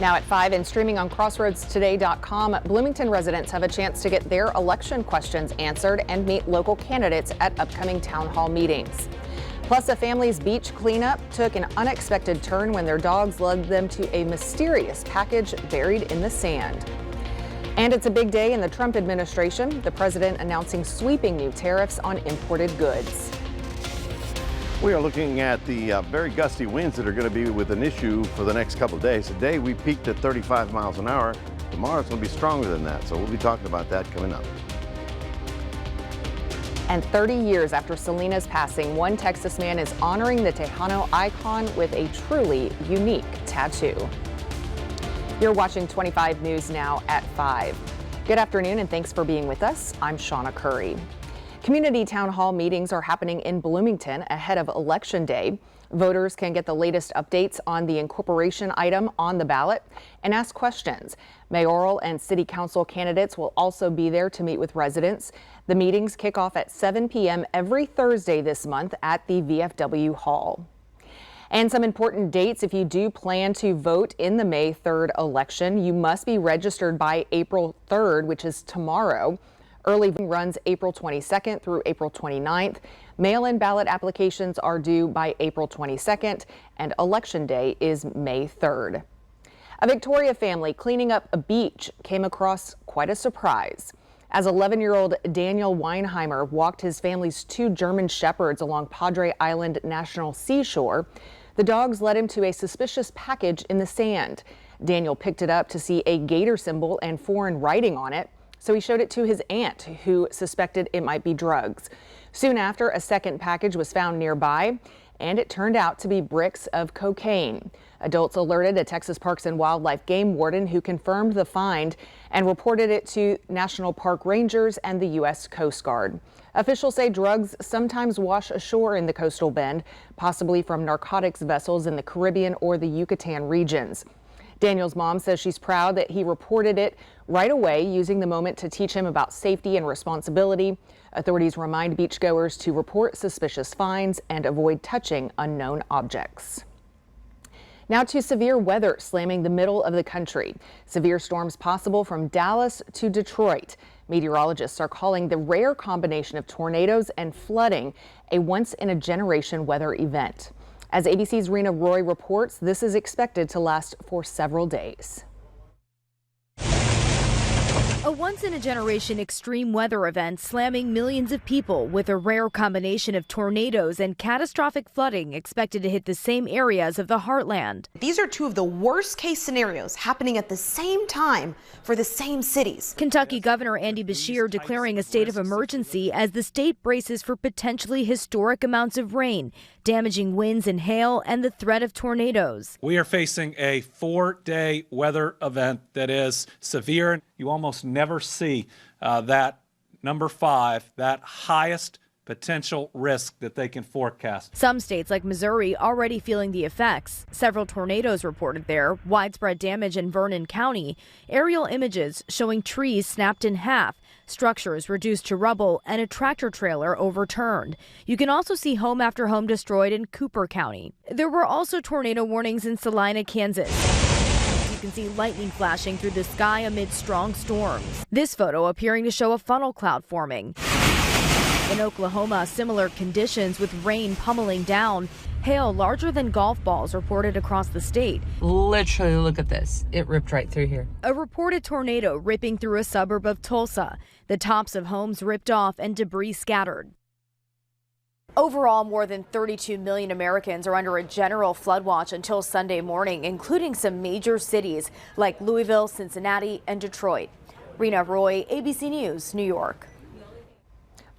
Now at 5 and streaming on crossroadstoday.com, Bloomington residents have a chance to get their election questions answered and meet local candidates at upcoming town hall meetings. Plus, a family's beach cleanup took an unexpected turn when their dogs led them to a mysterious package buried in the sand. And it's a big day in the Trump administration, the president announcing sweeping new tariffs on imported goods. We are looking at the very gusty winds that are going to be with an issue for the next couple of days. Today we peaked at 35 miles an hour. Tomorrow it's going to be stronger than that, so we'll be talking about that coming up. And 30 years after Selena's passing, one Texas man is honoring the Tejano icon with a truly unique tattoo. You're watching 25 News now at 5. Good afternoon and thanks for being with us. I'm Shawna Currie. Community town hall meetings are happening in Bloomington ahead of Election Day. Voters can get the latest updates on the incorporation item on the ballot and ask questions. Mayoral and city council candidates will also be there to meet with residents. The meetings kick off at 7 p.m. every Thursday this month at the VFW Hall. And some important dates if you do plan to vote in the May 3rd election. You must be registered by April 3rd, which is tomorrow. Early voting runs April 22nd through April 29th. Mail-in ballot applications are due by April 22nd, and Election Day is May 3rd. A Victoria family cleaning up a beach came across quite a surprise. As 11-year-old Daniel Weinheimer walked his family's 2 German Shepherds along Padre Island National Seashore, the dogs led him to a suspicious package in the sand. Daniel picked it up to see a gator symbol and foreign writing on it, so he showed it to his aunt, who suspected it might be drugs. Soon after, a second package was found nearby, and it turned out to be bricks of cocaine. Adults alerted a Texas Parks and Wildlife game warden who confirmed the find and reported it to National Park Rangers and the U.S. Coast Guard. Officials say drugs sometimes wash ashore in the coastal bend, possibly from narcotics vessels in the Caribbean or the Yucatan regions. Daniel's mom says she's proud that he reported it right away, using the moment to teach him about safety and responsibility. Authorities remind beachgoers to report suspicious finds and avoid touching unknown objects. Now to severe weather slamming the middle of the country. Severe storms possible from Dallas to Detroit. Meteorologists are calling the rare combination of tornadoes and flooding a once-in-a-generation weather event. As ABC's Rena Roy reports, this is expected to last for several days. A once-in-a-generation extreme weather event slamming millions of people with a rare combination of tornadoes and catastrophic flooding expected to hit the same areas of the heartland. These are 2 of the worst-case scenarios happening at the same time for the same cities. Kentucky Governor Andy Beshear declaring a state of emergency as the state braces for potentially historic amounts of rain, damaging winds and hail, and the threat of tornadoes. We are facing a 4-day weather event that is severe. You almost never see that number 5, that highest potential risk that they can forecast. Some states like Missouri already feeling the effects. Several tornadoes reported there, widespread damage in Vernon County, aerial images showing trees snapped in half, structures reduced to rubble, and a tractor trailer overturned. You can also see home after home destroyed in Cooper County. There were also tornado warnings in Salina, Kansas. You can see lightning flashing through the sky amid strong storms. This photo appearing to show a funnel cloud forming. In Oklahoma, similar conditions with rain pummeling down. Hail larger than golf balls reported across the state. Literally, look at this. It ripped right through here. A reported tornado ripping through a suburb of Tulsa. The tops of homes ripped off and debris scattered. Overall, more than 32 million Americans are under a general flood watch until Sunday morning, including some major cities like Louisville, Cincinnati, and Detroit. Rena Roy, ABC News, New York.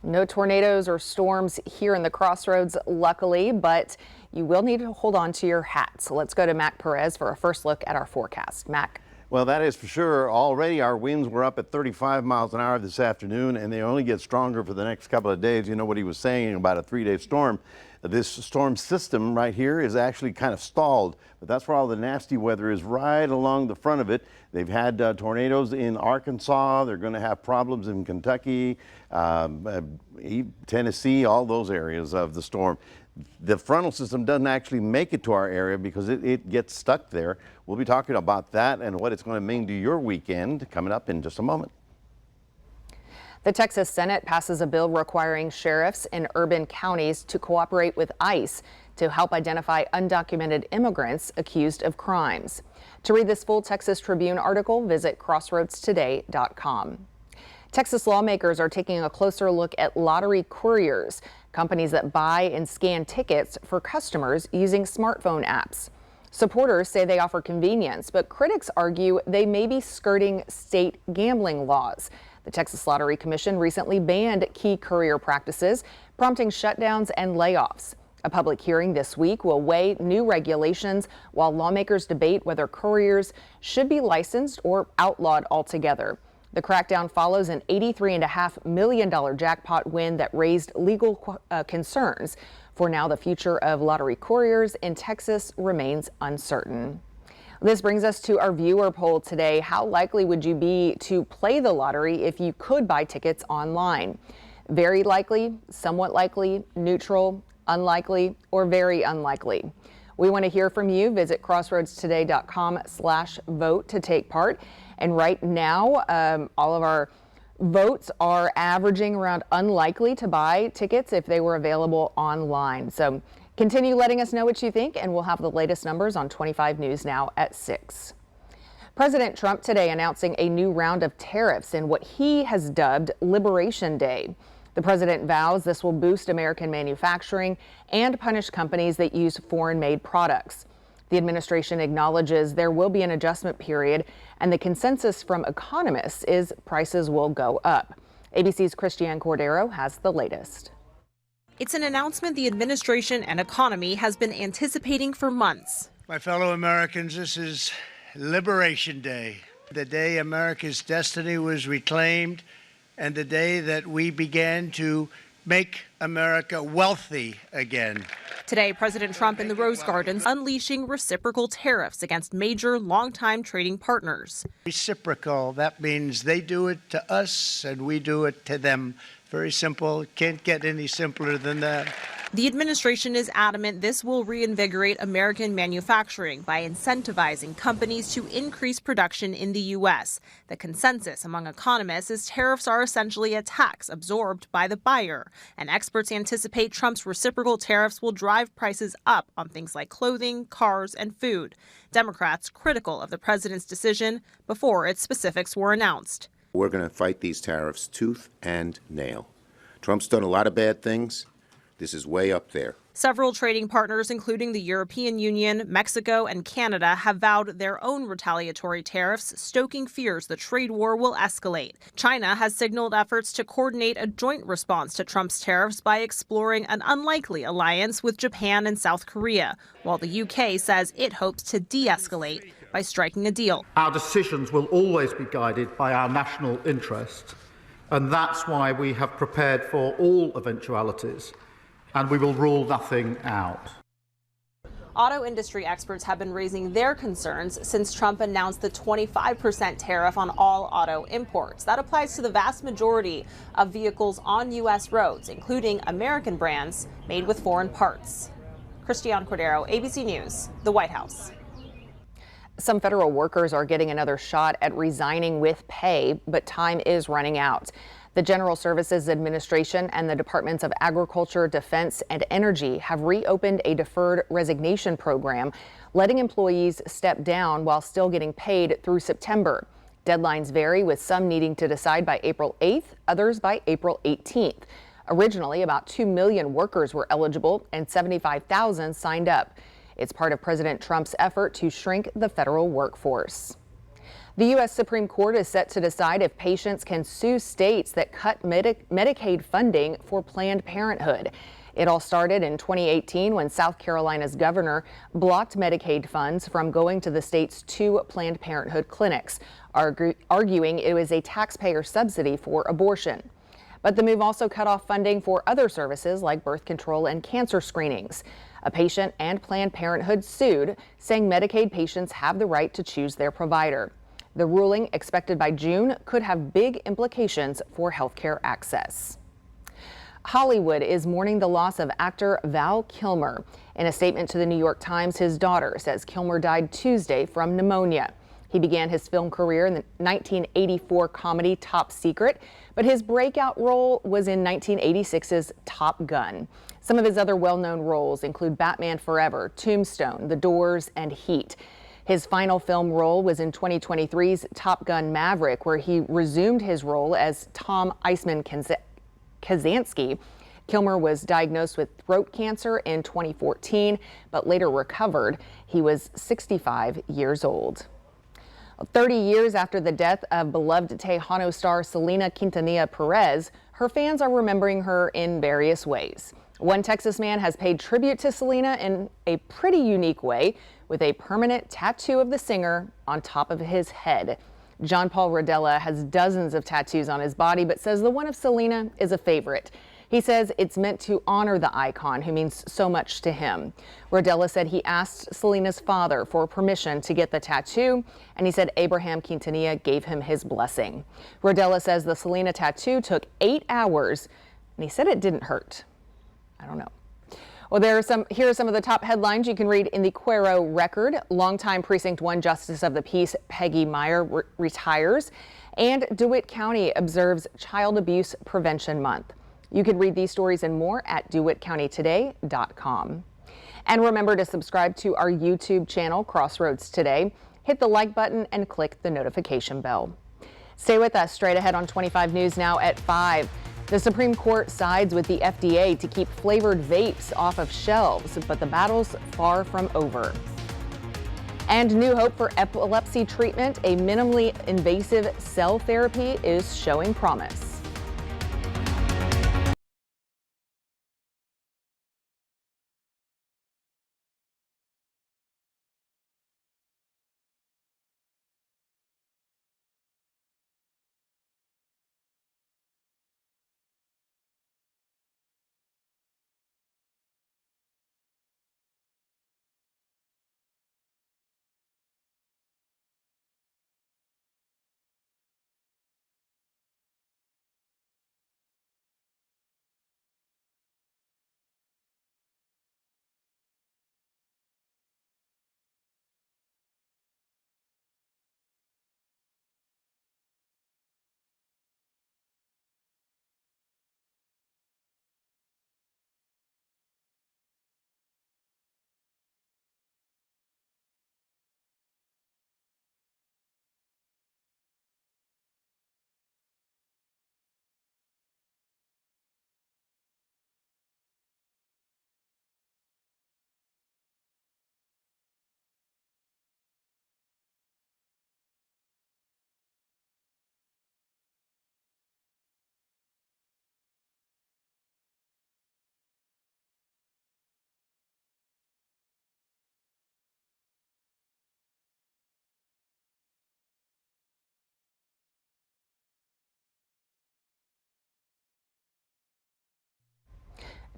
No tornadoes or storms here in the Crossroads, luckily, but you will need to hold on to your hat. So let's go to Mac Perez for a first look at our forecast. Mac. Well, that is for sure. Already our winds were up at 35 miles an hour this afternoon, and they only get stronger for the next couple of days. You know what he was saying about a 3-day storm. This storm system right here is actually kind of stalled, but that's where all the nasty weather is, right along the front of it. They've had tornadoes in Arkansas. They're going to have problems in Kentucky, Tennessee, all those areas of the storm. the frontal system doesn't actually make it to our area because it gets stuck there. We'll be talking about that and what it's going to mean to your weekend coming up in just a moment. The Texas Senate passes a bill requiring sheriffs in urban counties to cooperate with ICE to help identify undocumented immigrants accused of crimes. To read this full Texas Tribune article, visit crossroadstoday.com. Texas lawmakers are taking a closer look at lottery couriers, companies that buy and scan tickets for customers using smartphone apps. Supporters say they offer convenience, but critics argue they may be skirting state gambling laws. The Texas Lottery Commission recently banned key courier practices, prompting shutdowns and layoffs. A public hearing this week will weigh new regulations while lawmakers debate whether couriers should be licensed or outlawed altogether. The crackdown follows an $83.5 million jackpot win that raised legal concerns. For now, the future of lottery couriers in Texas remains uncertain. This brings us to our viewer poll today. How likely would you be to play the lottery if you could buy tickets online? Very likely, somewhat likely, neutral, unlikely, or very unlikely. We want to hear from you. Visit crossroadstoday.com/vote to take part. And right now, all of our votes are averaging around unlikely to buy tickets if they were available online. So continue letting us know what you think, and we'll have the latest numbers on 25 News Now at 6. President Trump today announcing a new round of tariffs in what he has dubbed Liberation Day. The president vows this will boost American manufacturing and punish companies that use foreign-made products. The administration acknowledges there will be an adjustment period, and the consensus from economists is prices will go up. ABC's Christiane Cordero has the latest. It's an announcement the administration and economy has been anticipating for months. My fellow Americans, this is Liberation Day, the day America's destiny was reclaimed, and the day that we began to make America wealthy again. Today, President Trump in the Rose Gardens unleashing reciprocal tariffs against major longtime trading partners. Reciprocal, that means they do it to us and we do it to them. Very simple, can't get any simpler than that. The administration is adamant this will reinvigorate American manufacturing by incentivizing companies to increase production in the U.S. The consensus among economists is tariffs are essentially a tax absorbed by the buyer, and experts anticipate Trump's reciprocal tariffs will drive prices up on things like clothing, cars, and food. Democrats critical of the president's decision before its specifics were announced. We're going to fight these tariffs tooth and nail. Trump's done a lot of bad things. This is way up there. Several trading partners, including the European Union, Mexico, and Canada, have vowed their own retaliatory tariffs, stoking fears the trade war will escalate. China has signaled efforts to coordinate a joint response to Trump's tariffs by exploring an unlikely alliance with Japan and South Korea, while the UK says it hopes to de-escalate by striking a deal. Our decisions will always be guided by our national interest, and that's why we have prepared for all eventualities, and we will rule nothing out. Auto industry experts have been raising their concerns since Trump announced the 25% tariff on all auto imports. That applies to the vast majority of vehicles on U.S. roads, including American brands made with foreign parts. Christiane Cordero, ABC News, the White House. Some federal workers are getting another shot at resigning with pay, but time is running out. The General Services Administration and the Departments of Agriculture, Defense, and Energy have reopened a deferred resignation program, letting employees step down while still getting paid through September. Deadlines vary, with some needing to decide by April 8th, others by April 18th. Originally, about 2 million workers were eligible and 75,000 signed up. It's part of President Trump's effort to shrink the federal workforce. The U.S. Supreme Court is set to decide if patients can sue states that cut Medicaid funding for Planned Parenthood. It all started in 2018 when South Carolina's governor blocked Medicaid funds from going to the state's 2 Planned Parenthood clinics, arguing it was a taxpayer subsidy for abortion. But the move also cut off funding for other services like birth control and cancer screenings. A patient and Planned Parenthood sued, saying Medicaid patients have the right to choose their provider. The ruling, expected by June, could have big implications for health care access. Hollywood is mourning the loss of actor Val Kilmer. In a statement to the New York Times, his daughter says Kilmer died Tuesday from pneumonia. He began his film career in the 1984 comedy Top Secret, but his breakout role was in 1986's Top Gun. Some of his other well-known roles include Batman Forever, Tombstone, The Doors, and Heat. His final film role was in 2023's Top Gun Maverick, where he resumed his role as Tom Iceman Kazansky. Kilmer was diagnosed with throat cancer in 2014, but later recovered. He was 65 years old. 30 years after the death of beloved Tejano star Selena Quintanilla Perez, her fans are remembering her in various ways. One Texas man has paid tribute to Selena in a pretty unique way, with a permanent tattoo of the singer on top of his head. John Paul Rodella has dozens of tattoos on his body, but says the one of Selena is a favorite. He says it's meant to honor the icon who means so much to him. Rodella said he asked Selena's father for permission to get the tattoo, and he said Abraham Quintanilla gave him his blessing. Rodella says the Selena tattoo took 8 hours, and he said it didn't hurt. I don't know. Well, here are some of the top headlines you can read in the Cuero Record. Longtime Precinct 1 Justice of the Peace Peggy Meyer retires, and DeWitt County observes Child Abuse Prevention Month. You can read these stories and more at DeWittCountyToday.com. And remember to subscribe to our YouTube channel, Crossroads Today. Hit the like button and click the notification bell. Stay with us. Straight ahead on 25 News Now at 5. The Supreme Court sides with the FDA to keep flavored vapes off of shelves, but the battle's far from over. And new hope for epilepsy treatment, a minimally invasive cell therapy is showing promise.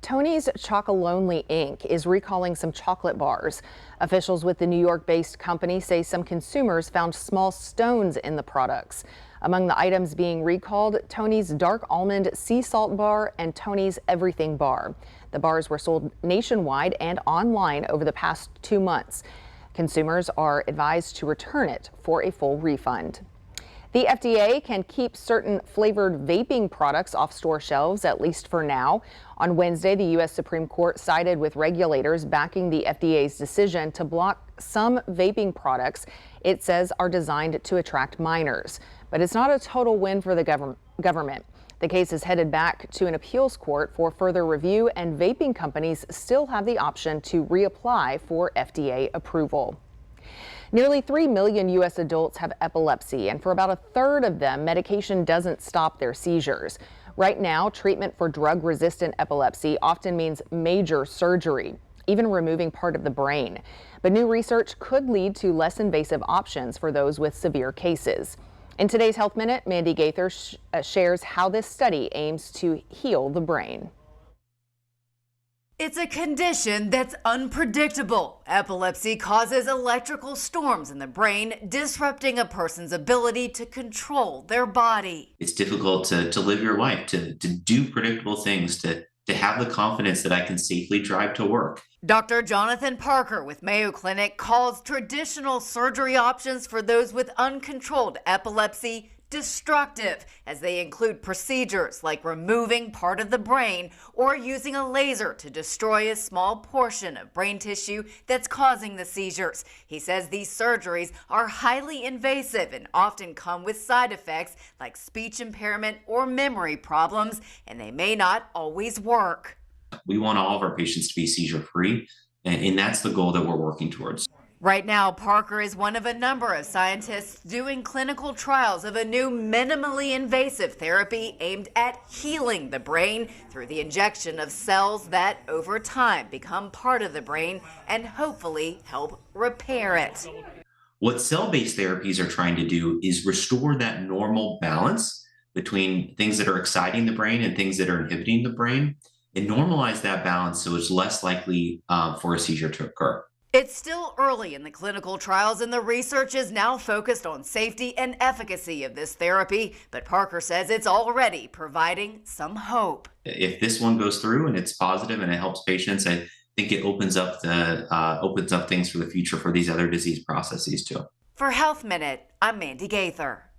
Tony's Chocolonely Inc. is recalling some chocolate bars. Officials with the New York-based company say some consumers found small stones in the products. Among the items being recalled, Tony's Dark Almond Sea Salt Bar and Tony's Everything Bar. The bars were sold nationwide and online over the past 2 months. Consumers are advised to return it for a full refund. The FDA can keep certain flavored vaping products off store shelves, at least for now. On Wednesday, the U.S. Supreme Court sided with regulators backing the FDA's decision to block some vaping products it says are designed to attract minors. But it's not a total win for the government. The case is headed back to an appeals court for further review, and vaping companies still have the option to reapply for FDA approval. Nearly 3 million U.S. adults have epilepsy, and for about a third of them, medication doesn't stop their seizures. Right now, treatment for drug-resistant epilepsy often means major surgery, even removing part of the brain. But new research could lead to less invasive options for those with severe cases. In today's Health Minute, Mandy Gaither shares how this study aims to heal the brain. It's a condition that's unpredictable. Epilepsy causes electrical storms in the brain, disrupting a person's ability to control their body. It's difficult to live your life, to do predictable things, to have the confidence that I can safely drive to work. Dr. Jonathan Parker with Mayo Clinic calls traditional surgery options for those with uncontrolled epilepsy destructive, as they include procedures like removing part of the brain or using a laser to destroy a small portion of brain tissue that's causing the seizures. He says these surgeries are highly invasive and often come with side effects like speech impairment or memory problems, and they may not always work. We want all of our patients to be seizure-free, and that's the goal that we're working towards. Right now, Parker is one of a number of scientists doing clinical trials of a new minimally invasive therapy aimed at healing the brain through the injection of cells that over time become part of the brain and hopefully help repair it. What cell-based therapies are trying to do is restore that normal balance between things that are exciting the brain and things that are inhibiting the brain, and normalize that balance so it's less likely for a seizure to occur. It's still early in the clinical trials, and the research is now focused on safety and efficacy of this therapy, but Parker says it's already providing some hope. If this one goes through and it's positive and it helps patients, I think it opens up things for the future for these other disease processes too. For Health Minute, I'm Mandy Gaither.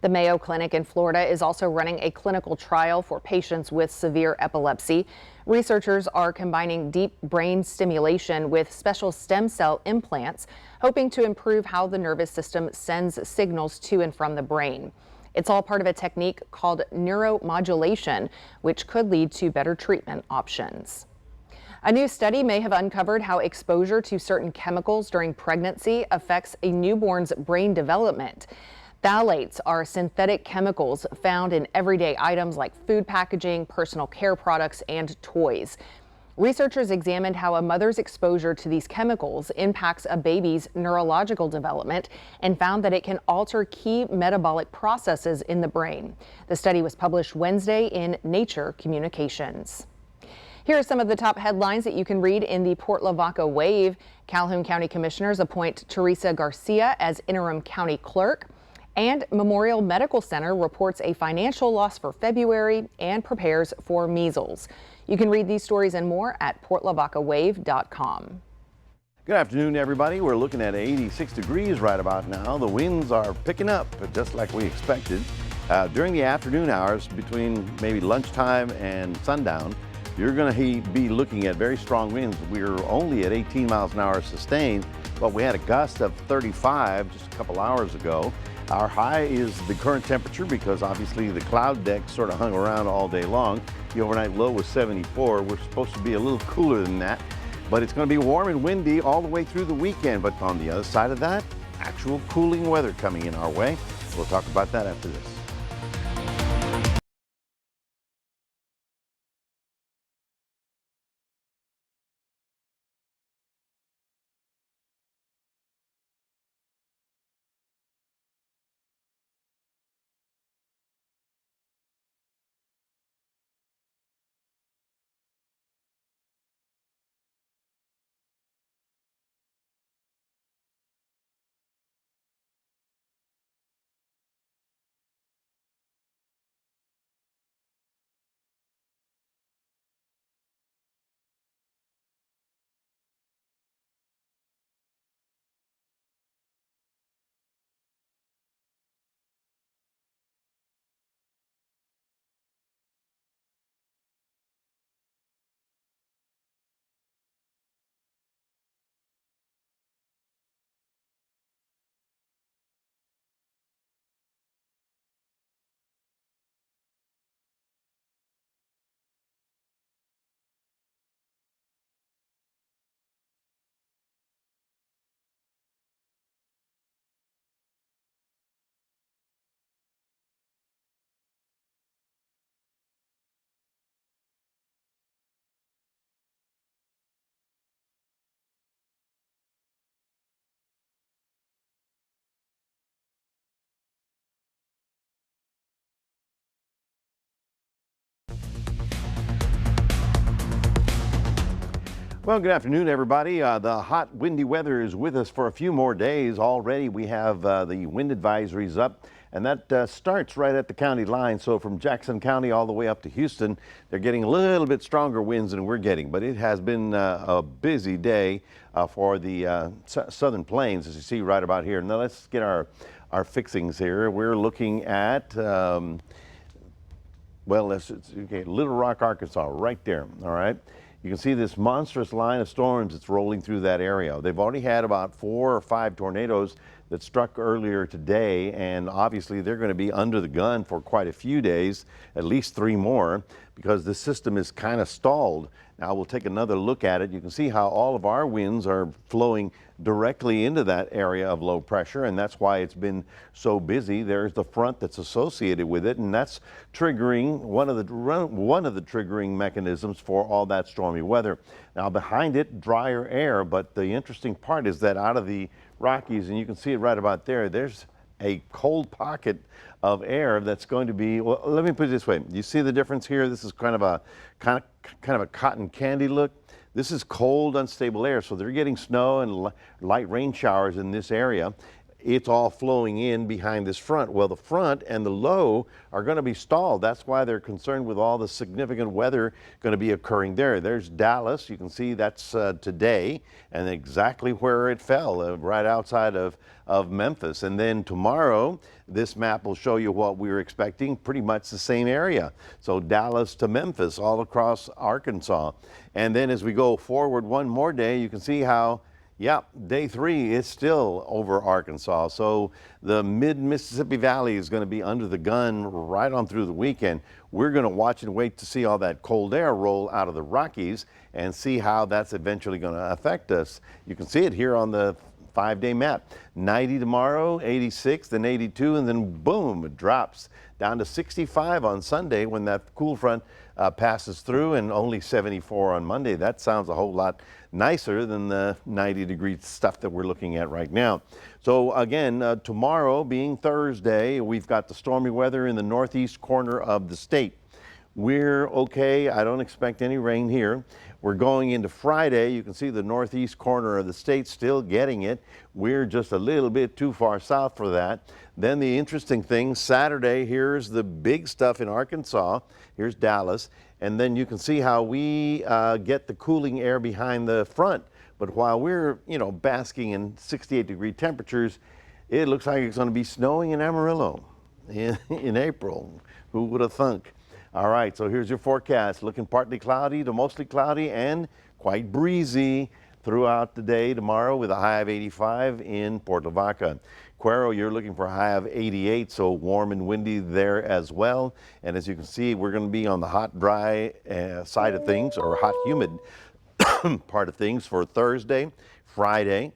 The Mayo Clinic in Florida is also running a clinical trial for patients with severe epilepsy. Researchers are combining deep brain stimulation with special stem cell implants, hoping to improve how the nervous system sends signals to and from the brain. It's all part of a technique called neuromodulation, which could lead to better treatment options. A new study may have uncovered how exposure to certain chemicals during pregnancy affects a newborn's brain development. Phthalates are synthetic chemicals found in everyday items like food packaging, personal care products, and toys. Researchers examined how a mother's exposure to these chemicals impacts a baby's neurological development and found that it can alter key metabolic processes in the brain. The study was published Wednesday in Nature Communications. Here are some of the top headlines that you can read in the Port Lavaca Wave. Calhoun County Commissioners appoint Teresa Garcia as interim county clerk. And Memorial Medical Center reports a financial loss for February and prepares for measles. You can read these stories and more at portlavacawave.com. Good afternoon, everybody. We're looking at 86 degrees right about now. The winds are picking up, just like we expected. During the afternoon hours, between maybe lunchtime and sundown, you're going to be looking at very strong winds. We're only at 18 miles an hour sustained, but we had a gust of 35 just a couple hours ago. Our high is the current temperature because obviously the cloud deck sort of hung around all day long. The overnight low was 74. We're supposed to be a little cooler than that, but it's going to be warm and windy all the way through the weekend. But on the other side of that, actual cooling weather coming in our way. We'll talk about that after this. Well, good afternoon, everybody. The hot, windy weather is with us for a few more days. Already we have the wind advisories up, and that starts right at the county line. So from Jackson County all the way up to Houston, they're getting a little bit stronger winds than we're getting. But it has been a busy day for the southern plains, as you see right about here. Now let's get our fixings here. We're looking at Little Rock, Arkansas, right there. All right. You can see this monstrous line of storms that's rolling through that area. They've already had about 4 or 5 tornadoes that struck earlier today, and obviously they're going to be under the gun for quite a few days, at least 3 more, because the system is kind of stalled. Now we'll take another look at it. You can see how all of our winds are flowing directly into that area of low pressure, and that's why it's been so busy. There's the front that's associated with it, and that's triggering one of the triggering mechanisms for all that stormy weather. Now behind it, drier air, but the interesting part is that out of the Rockies, and you can see it right about there, there's a cold pocket of air that's going to be, well, let me put it this way. You see the difference here? This is kind of a cotton candy look. This is cold, unstable air, so they're getting snow and light rain showers in this area. It's all flowing in behind this front. Well, the front and the low are going to be stalled. That's why they're concerned with all the significant weather going to be occurring there. There's Dallas. You can see that's today and exactly where it fell, right outside of Memphis. And then tomorrow, this map will show you what we're expecting, pretty much the same area. So Dallas to Memphis, all across Arkansas. And then as we go forward one more day, you can see how day 3 is still over Arkansas. So the mid-Mississippi Valley is going to be under the gun right on through the weekend. We're going to watch and wait to see all that cold air roll out of the Rockies and see how that's eventually going to affect us. You can see it here on the 5-day map. 90 tomorrow, 86, then 82, and then boom, it drops down to 65 on Sunday when that cool front passes through, and only 74 on Monday. That sounds a whole lot nicer than the 90-degree stuff that we're looking at right now. So again, tomorrow being Thursday, we've got the stormy weather in the northeast corner of the state. We're okay. I don't expect any rain here. We're going into Friday. You can see the northeast corner of the state still getting it. We're just a little bit too far south for that. Then the interesting thing, Saturday, here's the big stuff in Arkansas. Here's Dallas. And then you can see how we get the cooling air behind the front. But while we're, basking in 68-degree temperatures, it looks like it's going to be snowing in Amarillo in April. Who would have thunk? All right, so here's your forecast. Looking partly cloudy to mostly cloudy and quite breezy throughout the day tomorrow with a high of 85 in Port Lavaca. Cuero, you're looking for a high of 88, so warm and windy there as well. And as you can see, we're going to be on the hot, dry side of things, or hot, humid part of things for Thursday, Friday.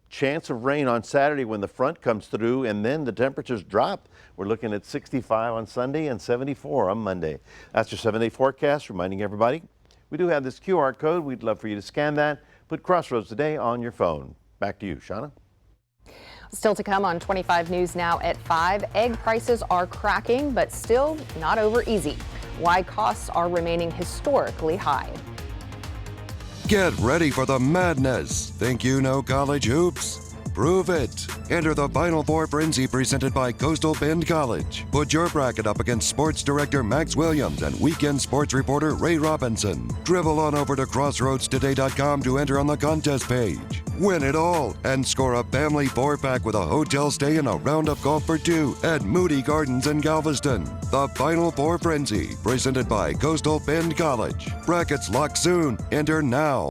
Chance of rain on Saturday when the front comes through, and then the temperatures drop. We're looking at 65 on Sunday and 74 on Monday. That's your 7-day forecast, reminding everybody we do have this QR code. We'd love for you to scan that. Put Crossroads Today on your phone. Back to you, Shawna. Still to come on 25 News Now at 5. Egg prices are cracking, but still not over easy. Why costs are remaining historically high. Get ready for the madness. Think you know college hoops? Prove it. Enter the Final Four Frenzy presented by Coastal Bend College. Put your bracket up against sports director Max Williams and weekend sports reporter Ray Robinson. Dribble on over to crossroadstoday.com to enter on the contest page. Win it all and score a family 4-pack with a hotel stay and a round of golf for 2 at Moody Gardens in Galveston. The Final Four Frenzy presented by Coastal Bend College. Brackets lock soon. Enter now.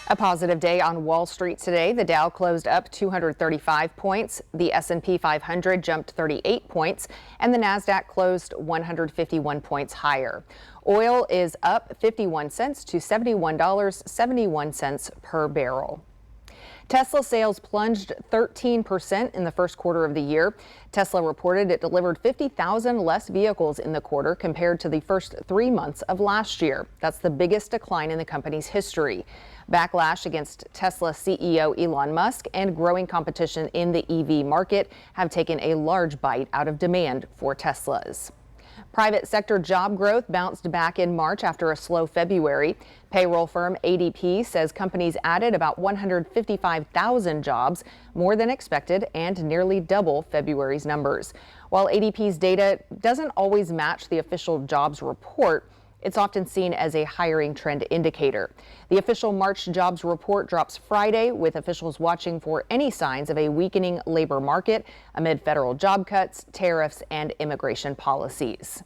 A positive day on Wall Street today. The Dow closed up 235 points. The S&P 500 jumped 38 points, and the Nasdaq closed 151 points higher. Oil is up 51 cents to $71.71 per barrel. Tesla sales plunged 13% in the first quarter of the year. Tesla reported it delivered 50,000 less vehicles in the quarter compared to the first 3 months of last year. That's the biggest decline in the company's history. Backlash against Tesla CEO Elon Musk and growing competition in the EV market have taken a large bite out of demand for Teslas. Private sector job growth bounced back in March after a slow February. Payroll firm ADP says companies added about 155,000 jobs, more than expected and nearly double February's numbers. While ADP's data doesn't always match the official jobs report, it's often seen as a hiring trend indicator. The official March jobs report drops Friday, with officials watching for any signs of a weakening labor market amid federal job cuts, tariffs, and immigration policies.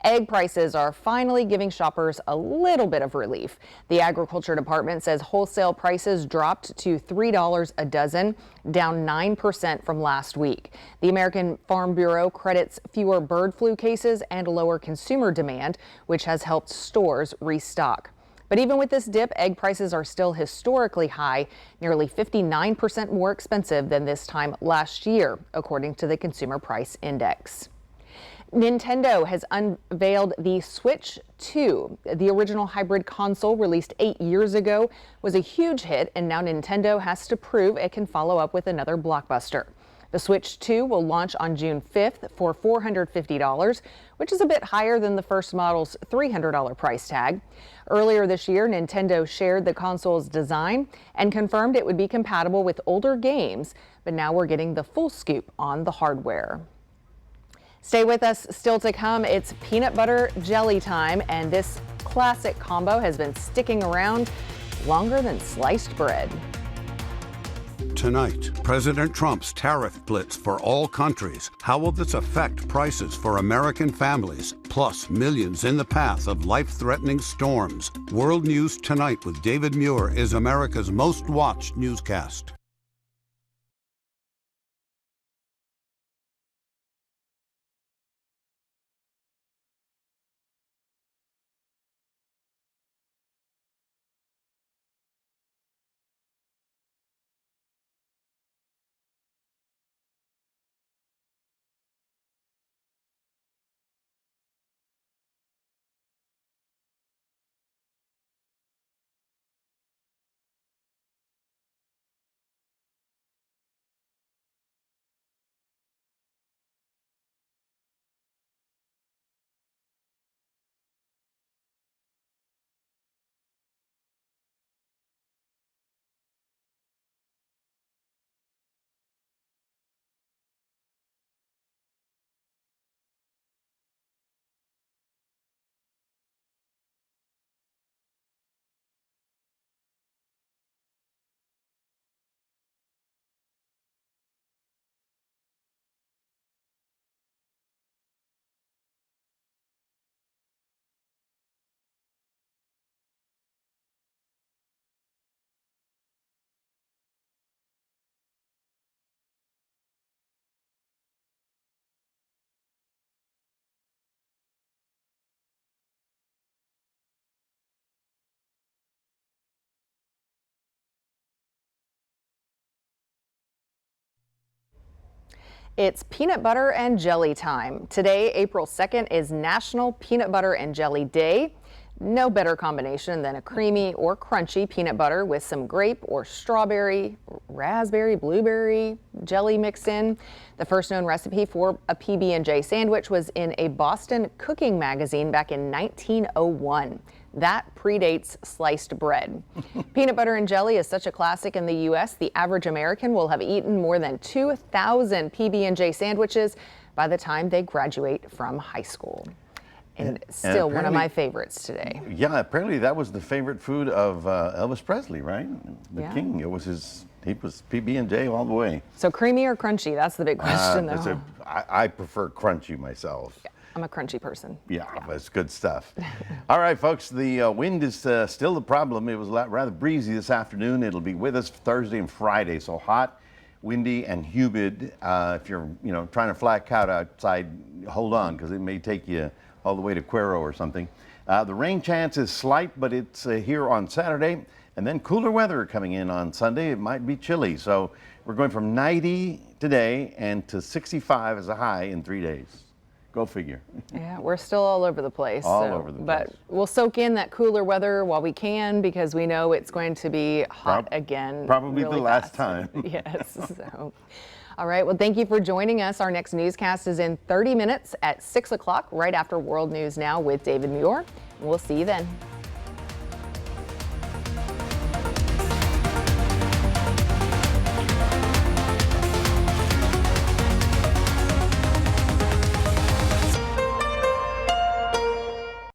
Egg prices are finally giving shoppers a little bit of relief. The Agriculture Department says wholesale prices dropped to $3 a dozen, down 9% from last week. The American Farm Bureau credits fewer bird flu cases and lower consumer demand, which has helped stores restock. But even with this dip, egg prices are still historically high, nearly 59% more expensive than this time last year, according to the Consumer Price Index. Nintendo has unveiled the Switch 2. The original hybrid console, released 8 years ago, was a huge hit, and now Nintendo has to prove it can follow up with another blockbuster. The Switch 2 will launch on June 5th for $450, which is a bit higher than the first model's $300 price tag. Earlier this year, Nintendo shared the console's design and confirmed it would be compatible with older games, but now we're getting the full scoop on the hardware. Stay with us. Still to come, it's peanut butter jelly time, and this classic combo has been sticking around longer than sliced bread. Tonight, President Trump's tariff blitz for all countries. How will this affect prices for American families? Plus, millions in the path of life-threatening storms. World News Tonight with David Muir is America's most watched newscast. It's peanut butter and jelly time. Today, April 2nd, is National Peanut Butter and Jelly Day. No better combination than a creamy or crunchy peanut butter with some grape or strawberry, raspberry, blueberry jelly mixed in. The first known recipe for a PB&J sandwich was in a Boston cooking magazine back in 1901. That predates sliced bread. Peanut butter and jelly is such a classic in the U.S. The average American will have eaten more than 2,000 PB&J sandwiches by the time they graduate from high school. And still one of my favorites today. Yeah, apparently that was the favorite food of Elvis Presley, right? The King. It was he was PB&J all the way. So creamy or crunchy? That's the big question, though. I prefer crunchy myself. Yeah. I'm a crunchy person. Yeah, that's good stuff. All right, folks, the wind is still the problem. It was rather breezy this afternoon. It'll be with us Thursday and Friday, so hot, windy, and humid. If you're trying to flat out outside, hold on, because it may take you all the way to Cuero or something. The rain chance is slight, but it's here on Saturday, and then cooler weather coming in on Sunday. It might be chilly, so we're going from 90 today and to 65 as a high in 3 days. Go figure. Yeah, we're still all over the place. All over the place. But we'll soak in that cooler weather while we can, because we know it's going to be hot again. Probably really the last fast. time. Yes. So, all right. Well, thank you for joining us. Our next newscast is in 30 minutes at 6 o'clock, right after World News Now with David Muir. We'll see you then.